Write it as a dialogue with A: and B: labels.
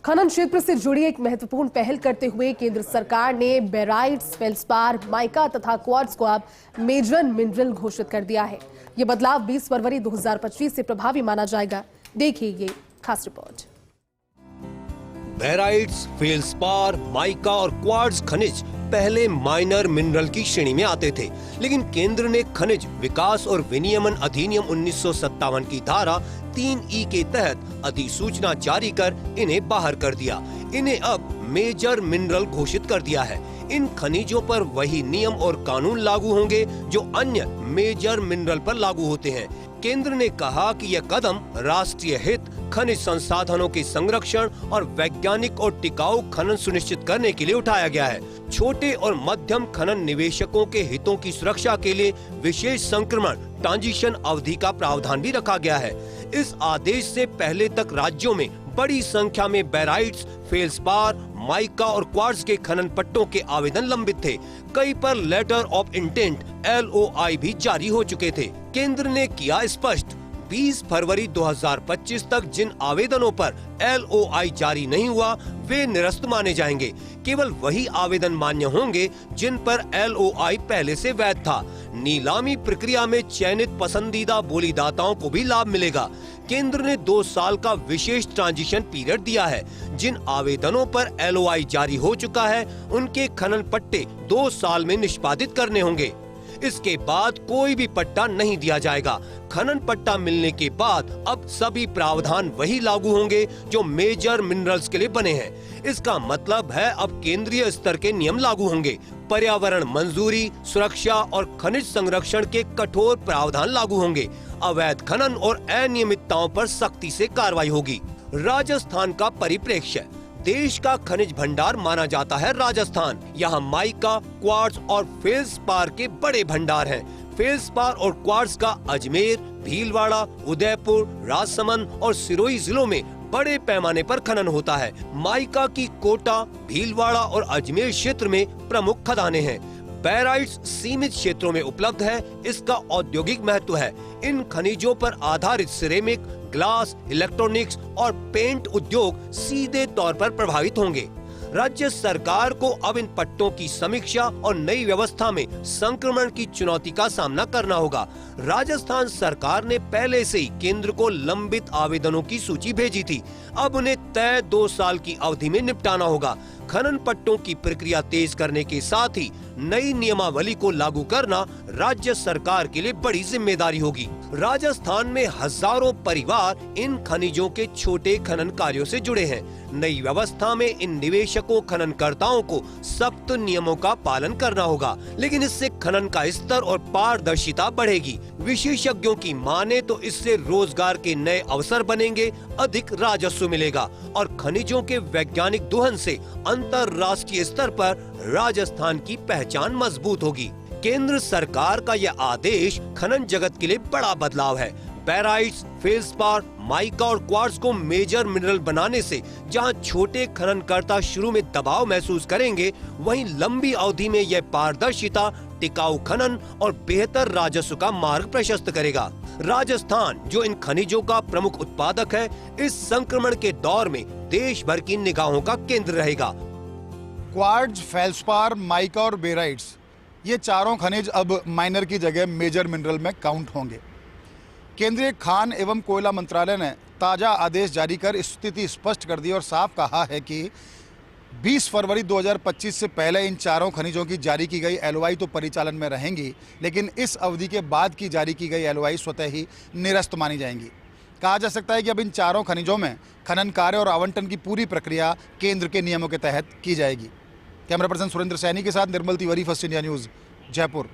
A: खनन क्षेत्र से जुड़ी एक महत्वपूर्ण पहल करते हुए केंद्र सरकार ने बेराइट्स, फेल्सपार, माइका तथा क्वार्ट्ज को अब मेजर मिनरल घोषित कर दिया है। ये बदलाव 20 फरवरी 2025 से प्रभावी माना जाएगा। देखिए ये खास रिपोर्ट।
B: बेराइट्स, फेल्सपार, माइका और क्वार्ट्ज खनिज पहले माइनर मिनरल की श्रेणी में आते थे, लेकिन केंद्र ने खनिज विकास और विनियमन अधिनियम 1957 की धारा 3E के तहत अधिसूचना जारी कर इन्हें बाहर कर दिया। इन्हें अब मेजर मिनरल घोषित कर दिया है। इन खनिजों पर वही नियम और कानून लागू होंगे जो अन्य मेजर मिनरल पर लागू होते हैं। केंद्र ने कहा कि यह कदम राष्ट्रीय हित, खनिज संसाधनों के संरक्षण और वैज्ञानिक और टिकाऊ खनन सुनिश्चित करने के लिए उठाया गया है। छोटे और मध्यम खनन निवेशकों के हितों की सुरक्षा के लिए विशेष संक्रमण ट्रांजिशन अवधि का प्रावधान भी रखा गया है। इस आदेश से पहले तक राज्यों में बड़ी संख्या में बेराइट्स, फेल्सपार, माइका और क्वार्ट्ज के खनन पट्टों के आवेदन लंबित थे। कई पर लेटर ऑफ इंटेंट LOI भी जारी हो चुके थे। केंद्र ने किया स्पष्ट, 20 फरवरी 2025 तक जिन आवेदनों पर LOI जारी नहीं हुआ वे निरस्त माने जाएंगे। केवल वही आवेदन मान्य होंगे जिन पर LOI पहले से वैध था। नीलामी प्रक्रिया में चयनित पसंदीदा बोलीदाताओं को भी लाभ मिलेगा। केंद्र ने 2 साल का विशेष ट्रांजिशन पीरियड दिया है। जिन आवेदनों पर LOI जारी हो चुका है उनके खनन पट्टे 2 साल में निष्पादित करने होंगे। इसके बाद कोई भी पट्टा नहीं दिया जाएगा। खनन पट्टा मिलने के बाद अब सभी प्रावधान वही लागू होंगे जो मेजर मिनरल्स के लिए बने हैं। इसका मतलब है अब केंद्रीय स्तर के नियम लागू होंगे। पर्यावरण मंजूरी, सुरक्षा और खनिज संरक्षण के कठोर प्रावधान लागू होंगे। अवैध खनन और अनियमितताओं पर सख्ती से कार्रवाई होगी। राजस्थान का परिप्रेक्ष्य। देश का खनिज भंडार माना जाता है राजस्थान। यहाँ माइका, क्वार्ट्ज और फेल्सपार के बड़े भंडार हैं। फेल्सपार और क्वार्ट्ज का अजमेर, भीलवाड़ा, उदयपुर, राजसमंद और सिरोही जिलों में बड़े पैमाने पर खनन होता है। माइका की कोटा, भीलवाड़ा और अजमेर क्षेत्र में प्रमुख खदानें हैं। बेराइट्स सीमित क्षेत्रों में उपलब्ध है। इसका औद्योगिक महत्व है। इन खनिजों पर आधारित सिरेमिक, ग्लास, इलेक्ट्रॉनिक्स और पेंट उद्योग सीधे तौर पर प्रभावित होंगे। राज्य सरकार को अब इन पट्टों की समीक्षा और नई व्यवस्था में संक्रमण की चुनौती का सामना करना होगा। राजस्थान सरकार ने पहले से ही केंद्र को लंबित आवेदनों की सूची भेजी थी। अब उन्हें तय 2 साल की अवधि में निपटाना होगा। खनन पट्टों की प्रक्रिया तेज करने के साथ ही नई नियमावली को लागू करना राज्य सरकार के लिए बड़ी जिम्मेदारी होगी। राजस्थान में हजारों परिवार इन खनिजों के छोटे खनन कार्यों से जुड़े हैं। नई व्यवस्था में इन निवेशकों, खननकर्ताओं को सख्त नियमों का पालन करना होगा, लेकिन इससे खनन का स्तर और पारदर्शिता बढ़ेगी। विशेषज्ञों की माने तो इससे रोजगार के नए अवसर बनेंगे, अधिक राजस्व मिलेगा और खनिजों के वैज्ञानिक दोहन से अंतर्राष्ट्रीय स्तर पर राजस्थान की पहचान मजबूत होगी। केंद्र सरकार का यह आदेश खनन जगत के लिए बड़ा बदलाव है। बेराइट्स, फेल्सपार, माइका और क्वार्ट्ज को मेजर मिनरल बनाने से जहां छोटे खननकर्ता शुरू में दबाव महसूस करेंगे, वहीं लंबी अवधि में यह पारदर्शिता, टिकाऊ खनन और बेहतर राजस्व का मार्ग प्रशस्त करेगा। राजस्थान, जो इन खनिजों का प्रमुख उत्पादक है, इस संक्रमण के दौर में देश भर की निगाहों का केंद्र रहेगा।
C: क्वार्ट्ज, फेल्सपार, माइका और बेराइट्स, ये चारों खनिज अब माइनर की जगह मेजर मिनरल में काउंट होंगे। केंद्रीय खान एवं कोयला मंत्रालय ने ताज़ा आदेश जारी कर स्थिति स्पष्ट कर दी और साफ कहा है कि 20 फरवरी 2025 से पहले इन चारों खनिजों की जारी की गई LOI तो परिचालन में रहेंगी, लेकिन इस अवधि के बाद की जारी की गई LOI स्वतः ही निरस्त मानी जाएंगी। कहा जा सकता है कि अब इन चारों खनिजों में खनन कार्य और आवंटन की पूरी प्रक्रिया केंद्र के नियमों के तहत की जाएगी। कैमरा पर्सन सुरेंद्र सैनी के साथ Nirmal Tiwari, First India News, Jaipur.